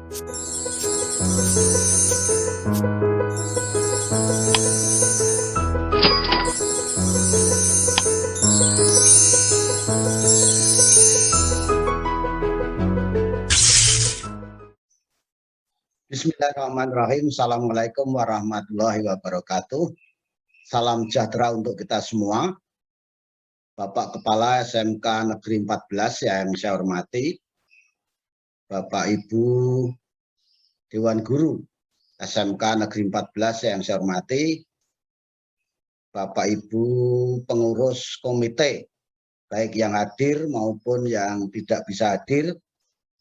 Bismillahirrahmanirrahim. Assalamualaikum warahmatullahi wabarakatuh. Salam sejahtera untuk kita semua. Bapak Kepala SMK Negeri 14 yang saya hormati, Bapak Ibu Dewan Guru SMK Negeri 14 yang saya hormati, Bapak Ibu pengurus komite, baik yang hadir maupun yang tidak bisa hadir,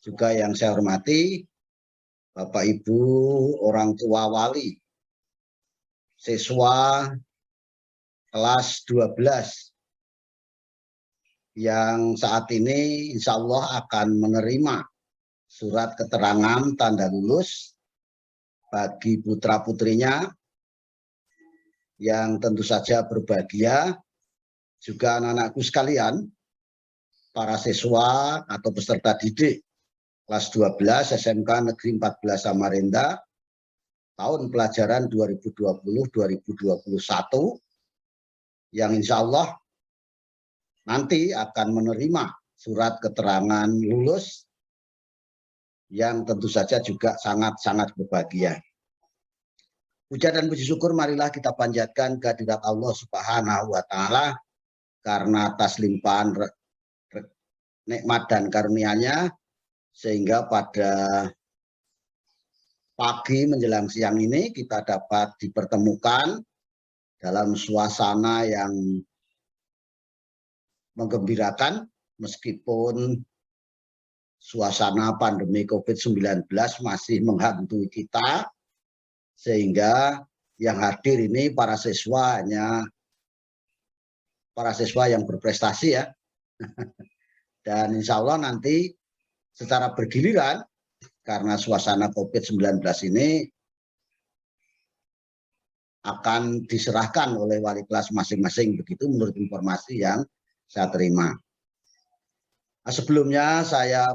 juga yang saya hormati, Bapak Ibu orang tua wali, siswa kelas 12 yang saat ini insya Allah akan menerima surat keterangan tanda lulus bagi putra-putrinya yang tentu saja berbahagia, juga anak-anakku sekalian, para siswa atau peserta didik kelas 12 SMK Negeri 14 Samarinda tahun pelajaran 2020-2021 yang insya Allah nanti akan menerima surat keterangan lulus yang tentu saja juga sangat-sangat berbahagia. Puja dan puji syukur marilah kita panjatkan kehadirat Allah Subhanahu wa Ta'ala karena atas limpahan nikmat dan karunia-Nya, sehingga pada pagi menjelang siang ini kita dapat dipertemukan dalam suasana yang menggembirakan meskipun suasana pandemi COVID-19 masih menghantui kita, sehingga yang hadir ini para siswa hanya para siswa yang berprestasi ya. Dan insya Allah nanti secara bergiliran, karena suasana COVID-19 ini akan diserahkan oleh wali kelas masing-masing, begitu menurut informasi yang saya terima. Nah, sebelumnya saya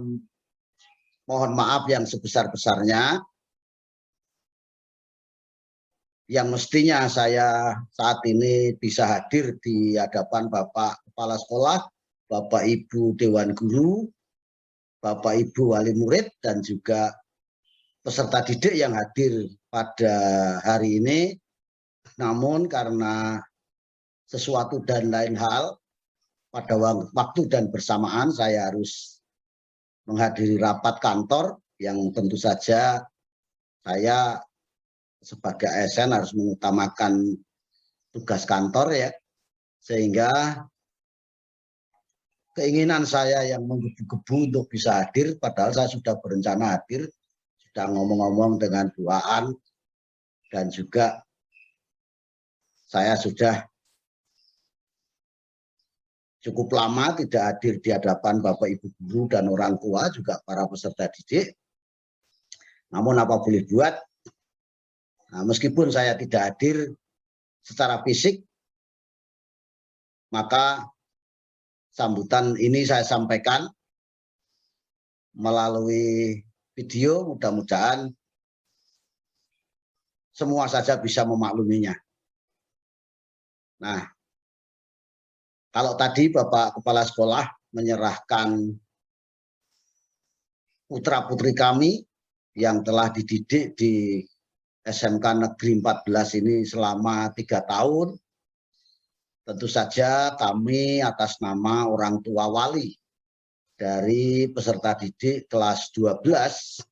mohon maaf yang sebesar-besarnya, yang mestinya saya saat ini bisa hadir di hadapan Bapak Kepala Sekolah, Bapak Ibu Dewan Guru, Bapak Ibu Wali Murid, dan juga peserta didik yang hadir pada hari ini. Namun karena sesuatu dan lain hal, pada waktu dan bersamaan saya harus menghadiri rapat kantor yang tentu saja saya sebagai ASN harus mengutamakan tugas kantor ya, sehingga keinginan saya yang menggebu-gebu untuk bisa hadir, padahal saya sudah berencana hadir, sudah ngomong-ngomong dengan Bu Aan, dan juga saya sudah cukup lama tidak hadir di hadapan Bapak Ibu guru dan orang tua, juga para peserta didik. Namun apa boleh buat, nah, meskipun saya tidak hadir secara fisik, maka sambutan ini saya sampaikan melalui video, mudah-mudahan semua saja bisa memakluminya. Nah, kalau tadi Bapak Kepala Sekolah menyerahkan putra-putri kami yang telah dididik di SMK Negeri 14 ini selama 3 tahun, tentu saja kami atas nama orang tua wali dari peserta didik kelas 12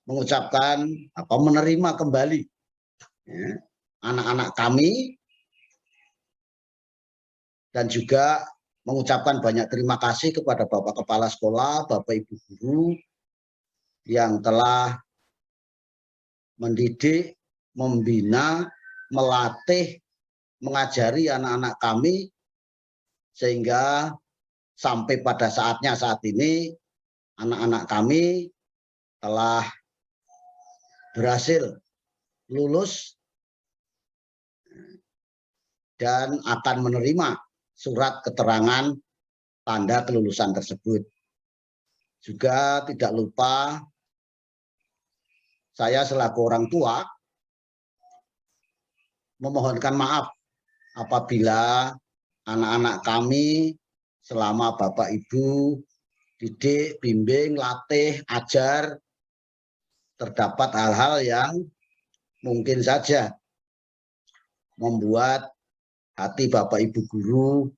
mengucapkan menerima kembali anak-anak kami, dan juga mengucapkan banyak terima kasih kepada Bapak Kepala Sekolah, Bapak Ibu Guru yang telah mendidik, membina, melatih, mengajari anak-anak kami, sehingga sampai pada saatnya saat ini anak-anak kami telah berhasil lulus dan akan menerima surat keterangan tanda kelulusan tersebut. Juga tidak lupa saya selaku orang tua memohonkan maaf apabila anak-anak kami selama Bapak Ibu didik, bimbing, latih, ajar, terdapat hal-hal yang mungkin saja membuat hati Bapak Ibu guru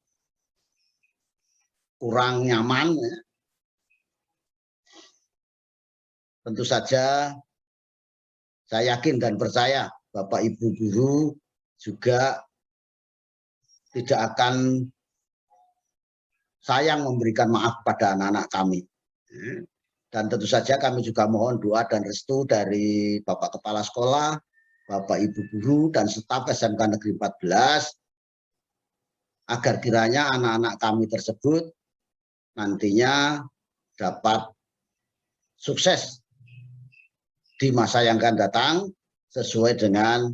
kurang nyaman. Tentu saja saya yakin dan percaya Bapak Ibu guru juga tidak akan sayang memberikan maaf pada anak-anak kami. Dan tentu saja kami juga mohon doa dan restu dari Bapak Kepala Sekolah, Bapak Ibu guru, dan staf SMK Negeri 14, agar kiranya anak-anak kami tersebut nantinya dapat sukses di masa yang akan datang sesuai dengan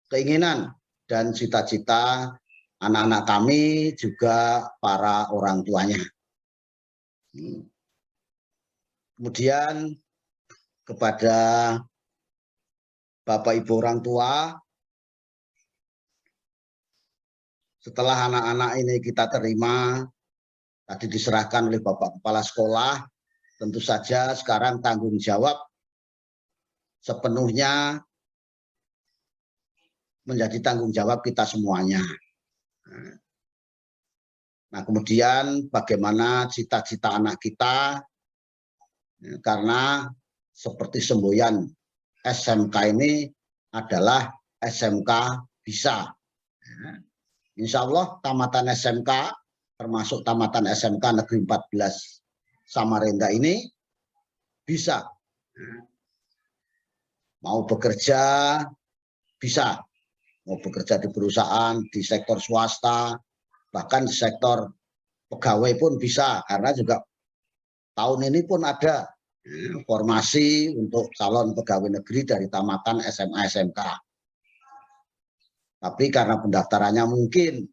keinginan dan cita-cita anak-anak kami juga para orang tuanya. Kemudian kepada Bapak Ibu orang tua, setelah anak-anak ini kita terima, tadi diserahkan oleh Bapak Kepala Sekolah, tentu saja sekarang tanggung jawab sepenuhnya menjadi tanggung jawab kita semuanya. Nah, kemudian bagaimana cita-cita anak kita, karena seperti semboyan SMK ini adalah SMK bisa. Insya Allah tamatan SMK, termasuk tamatan SMK Negeri 14 Samarinda ini bisa. Mau bekerja bisa, mau bekerja di perusahaan, di sektor swasta, bahkan di sektor pegawai pun bisa, karena juga tahun ini pun ada formasi untuk calon pegawai negeri dari tamatan SMA SMK. Tapi karena pendaftarannya mungkin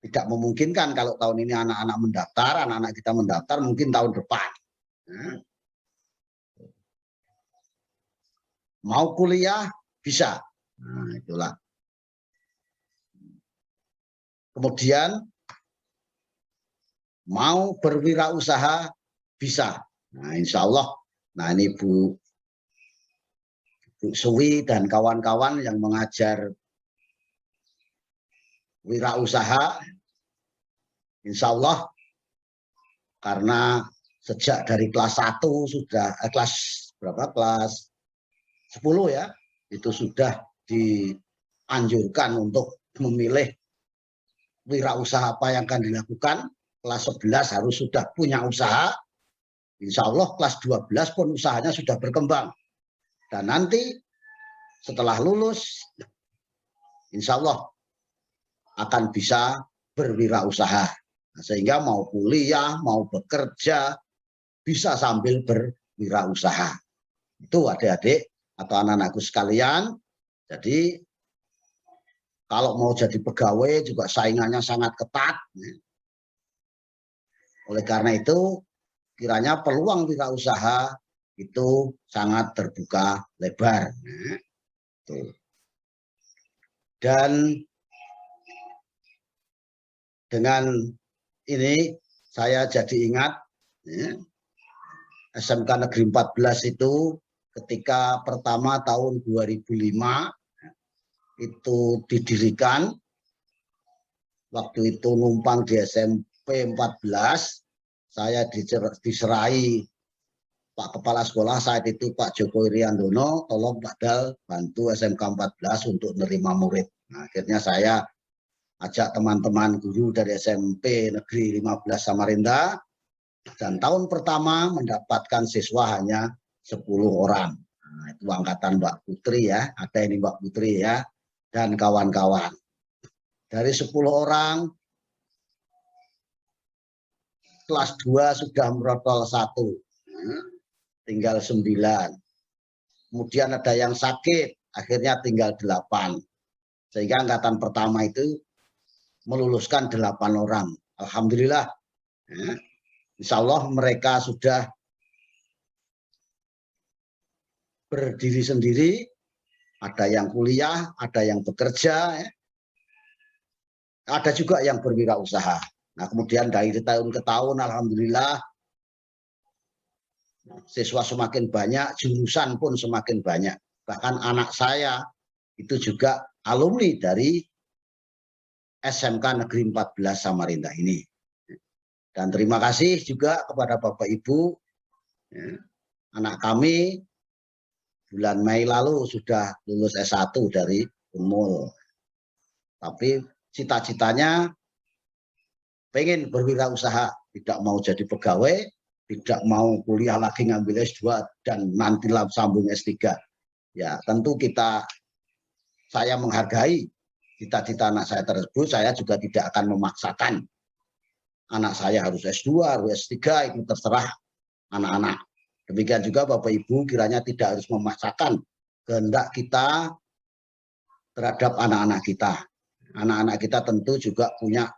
tidak memungkinkan kalau tahun ini anak-anak mendaftar, anak-anak kita mendaftar mungkin tahun depan. Mau kuliah bisa. Nah, itulah. Kemudian mau berwirausaha bisa. Nah, insya Allah. Nah, ini Bu Suwi dan kawan-kawan yang mengajar wirausaha, insya Allah, karena sejak dari kelas 1 sudah kelas berapa, kelas 10 ya, itu sudah dianjurkan untuk memilih wirausaha apa yang akan dilakukan. Kelas 11 harus sudah punya usaha. Insya Allah kelas 12 pun usahanya sudah berkembang. Dan nanti setelah lulus, insya Allah akan bisa berwirausaha. Nah, sehingga mau kuliah, mau bekerja, bisa sambil berwirausaha. Itu adik-adik atau anak-anakku sekalian. Jadi kalau mau jadi pegawai juga saingannya sangat ketat. Oleh karena itu, kiranya peluang wirausaha itu sangat terbuka lebar. Dan dengan ini saya jadi ingat SMK Negeri 14 itu ketika pertama tahun 2005 itu didirikan. Waktu itu numpang di SMP 14, saya diserai Pak Kepala Sekolah saat itu Pak Joko Iriandono, tolong Pak Dal bantu SMK 14 untuk menerima murid. Nah, akhirnya saya ajak teman-teman guru dari SMP Negeri 15 Samarinda, dan tahun pertama mendapatkan siswa hanya 10 orang. Nah, itu angkatan Mbak Putri ya, ada ini Mbak Putri ya, dan kawan-kawan. Dari 10 orang, kelas 2 sudah merotol 1, tinggal 9. Kemudian ada yang sakit, akhirnya tinggal 8. Sehingga angkatan pertama itu meluluskan 8 orang. Alhamdulillah. Insya Allah mereka sudah berdiri sendiri, ada yang kuliah, ada yang bekerja, ya. Ada juga yang berwirausaha. Nah, kemudian dari tahun ke tahun, alhamdulillah, siswa semakin banyak, jurusan pun semakin banyak. Bahkan anak saya itu juga alumni dari SMK Negeri 14 Samarinda ini. Dan terima kasih juga kepada Bapak Ibu, ya, anak kami bulan Mei lalu sudah lulus S1 dari Unmul. Tapi cita-citanya pengen berwirausaha, tidak mau jadi pegawai, tidak mau kuliah lagi ngambil S2 dan nanti sambung S3. Ya, tentu saya menghargai cita-cita anak saya tersebut. Saya juga tidak akan memaksakan anak saya harus S2, harus S3, itu terserah anak-anak. Demikian juga Bapak Ibu kiranya tidak harus memaksakan kehendak kita terhadap anak-anak kita. Anak-anak kita tentu juga punya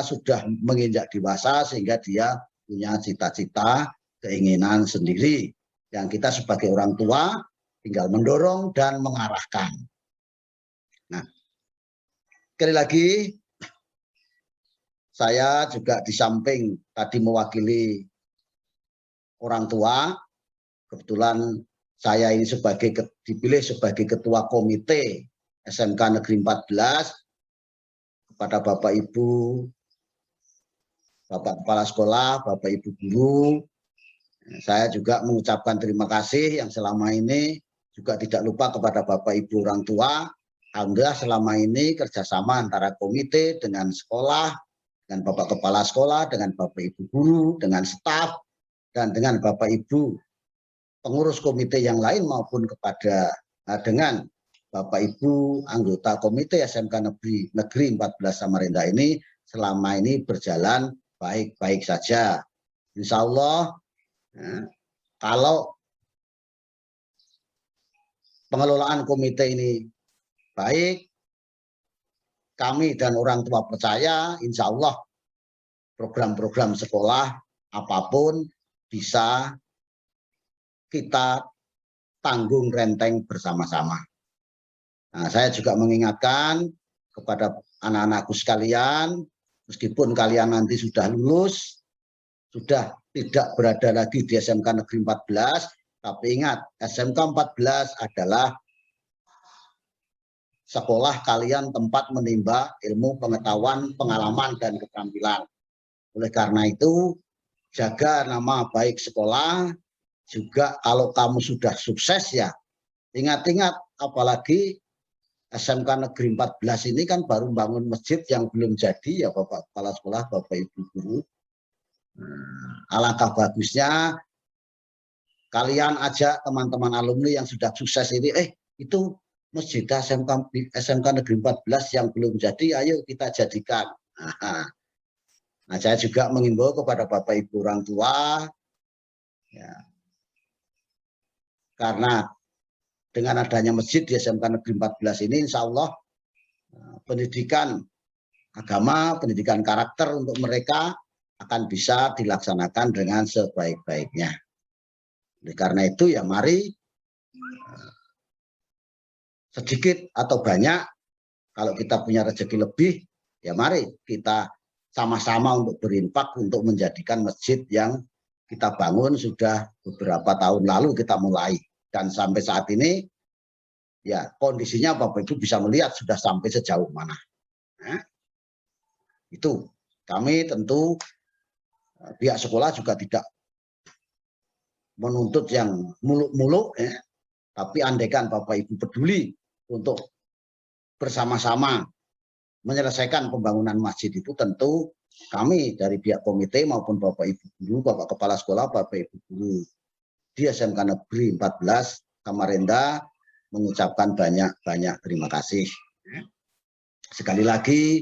sudah menginjak dewasa sehingga dia punya cita-cita, keinginan sendiri yang kita sebagai orang tua tinggal mendorong dan mengarahkan. Nah, sekali lagi saya juga di samping tadi mewakili orang tua, kebetulan saya ini dipilih sebagai ketua komite SMK Negeri 14 kepada Bapak Ibu, Bapak Kepala Sekolah, Bapak Ibu Guru. Saya juga mengucapkan terima kasih yang selama ini, juga tidak lupa kepada Bapak Ibu orang tua. Alhamdulillah selama ini kerjasama antara komite dengan sekolah, dengan Bapak Kepala Sekolah, dengan Bapak Ibu Guru, dengan staf, dan dengan Bapak Ibu pengurus komite yang lain maupun dengan Bapak Ibu anggota komite SMK Negeri 14 Samarinda ini selama ini berjalan baik-baik saja. Insya Allah, kalau pengelolaan komite ini baik, kami dan orang tua percaya insya Allah program-program sekolah apapun bisa kita tanggung renteng bersama-sama. Nah, saya juga mengingatkan kepada anak-anakku sekalian, meskipun kalian nanti sudah lulus, sudah tidak berada lagi di SMK Negeri 14, tapi ingat, SMK 14 adalah sekolah kalian tempat menimba ilmu, pengetahuan, pengalaman, dan keterampilan. Oleh karena itu, jaga nama baik sekolah, juga kalau kamu sudah sukses ya, ingat-ingat apalagi SMK Negeri 14 ini kan baru bangun masjid yang belum jadi ya Bapak Kepala Sekolah, Bapak Ibu Guru. Alangkah bagusnya kalian ajak teman-teman alumni yang sudah sukses ini, itu masjid SMK Negeri 14 yang belum jadi, ayo kita jadikan. Nah, saya juga mengimbau kepada Bapak Ibu orang tua, ya, karena dengan adanya masjid di SMK Negeri 14 ini, insya Allah pendidikan agama, pendidikan karakter untuk mereka akan bisa dilaksanakan dengan sebaik-baiknya. Oleh karena itu ya mari sedikit atau banyak, kalau kita punya rezeki lebih, ya mari kita sama-sama untuk berinfak untuk menjadikan masjid yang kita bangun sudah beberapa tahun lalu kita mulai. Dan sampai saat ini, ya kondisinya Bapak Ibu bisa melihat sudah sampai sejauh mana. Nah, itu kami tentu pihak sekolah juga tidak menuntut yang muluk-muluk, ya. Tapi andaikan Bapak Ibu peduli untuk bersama-sama menyelesaikan pembangunan masjid itu, tentu kami dari pihak komite maupun Bapak Ibu Guru, Bapak Kepala Sekolah, Bapak Ibu Guru di SMK Negeri 14 Samarinda mengucapkan banyak-banyak terima kasih. Sekali lagi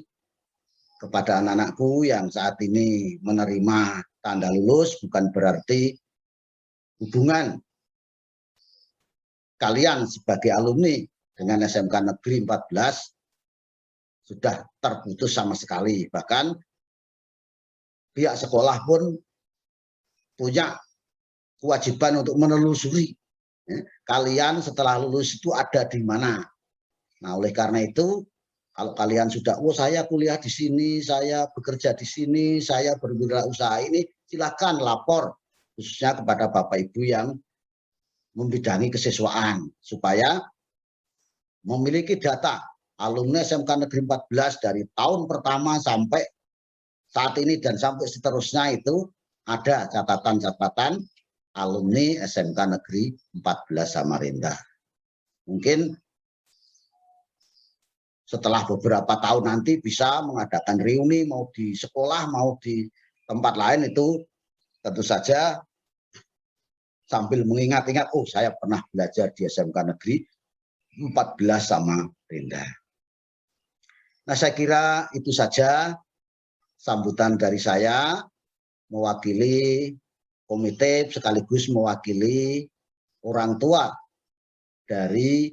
kepada anak-anakku yang saat ini menerima tanda lulus, bukan berarti hubungan kalian sebagai alumni dengan SMK Negeri 14 sudah terputus sama sekali. Bahkan pihak sekolah pun punya kewajiban untuk menelusuri kalian setelah lulus itu ada di mana. Nah, oleh karena itu, kalau kalian sudah, saya kuliah di sini, saya bekerja di sini, saya berwirausaha ini, silakan lapor khususnya kepada Bapak Ibu yang membidangi kesiswaan supaya memiliki data alumni SMK Negeri 14 dari tahun pertama sampai saat ini dan sampai seterusnya itu ada catatan-catatan alumni SMK Negeri 14 Samarinda. Mungkin setelah beberapa tahun nanti bisa mengadakan reuni mau di sekolah mau di tempat lain itu tentu saja sambil mengingat-ingat, saya pernah belajar di SMK Negeri 14 Samarinda. Nah, saya kira itu saja sambutan dari saya mewakili komite sekaligus mewakili orang tua dari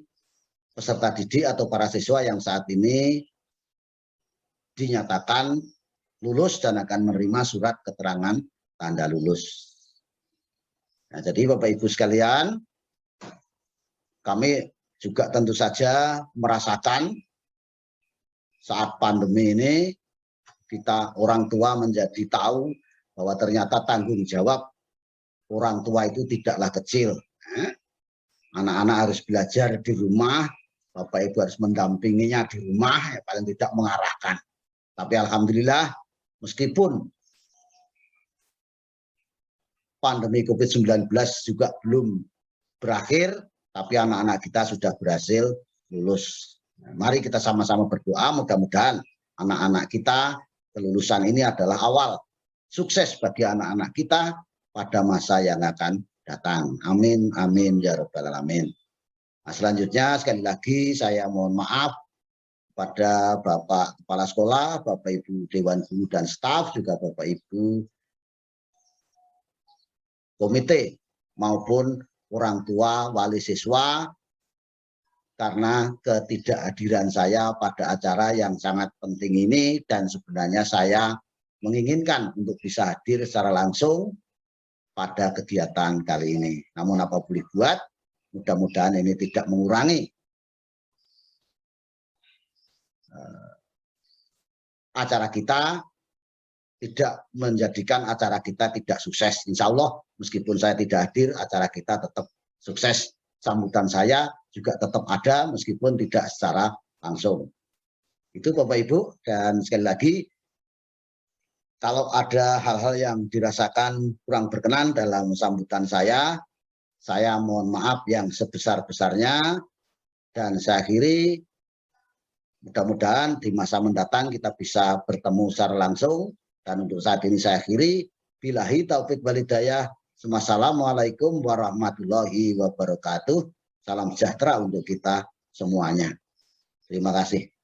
peserta didik atau para siswa yang saat ini dinyatakan lulus dan akan menerima surat keterangan tanda lulus. Nah, jadi Bapak Ibu sekalian, kami juga tentu saja merasakan saat pandemi ini kita orang tua menjadi tahu bahwa ternyata tanggung jawab orang tua itu tidaklah kecil. Anak-anak harus belajar di rumah, Bapak Ibu harus mendampinginya di rumah, paling tidak mengarahkan. Tapi alhamdulillah, meskipun pandemi COVID-19 juga belum berakhir, tapi anak-anak kita sudah berhasil lulus. Mari kita sama-sama berdoa, mudah-mudahan anak-anak kita kelulusan ini adalah awal sukses bagi anak-anak kita pada masa yang akan datang. Amin, amin, ya rabbal alamin. Nah, selanjutnya sekali lagi saya mohon maaf pada Bapak Kepala Sekolah, Bapak Ibu Dewan Guru dan staf, juga Bapak Ibu komite maupun orang tua wali siswa karena ketidakhadiran saya pada acara yang sangat penting ini, dan sebenarnya saya menginginkan untuk bisa hadir secara langsung pada kegiatan kali ini. Namun apa boleh buat, mudah-mudahan ini tidak mengurangi acara kita, tidak menjadikan acara kita tidak sukses. Insya Allah meskipun saya tidak hadir, acara kita tetap sukses. Sambutan saya juga tetap ada meskipun tidak secara langsung. Itu Bapak Ibu, dan sekali lagi kalau ada hal-hal yang dirasakan kurang berkenan dalam sambutan saya mohon maaf yang sebesar-besarnya, dan saya akhiri. Mudah-mudahan di masa mendatang kita bisa bertemu secara langsung, dan untuk saat ini saya akhiri. Billahi taufik wal hidayah. Wassalamualaikum warahmatullahi wabarakatuh. Salam sejahtera untuk kita semuanya. Terima kasih.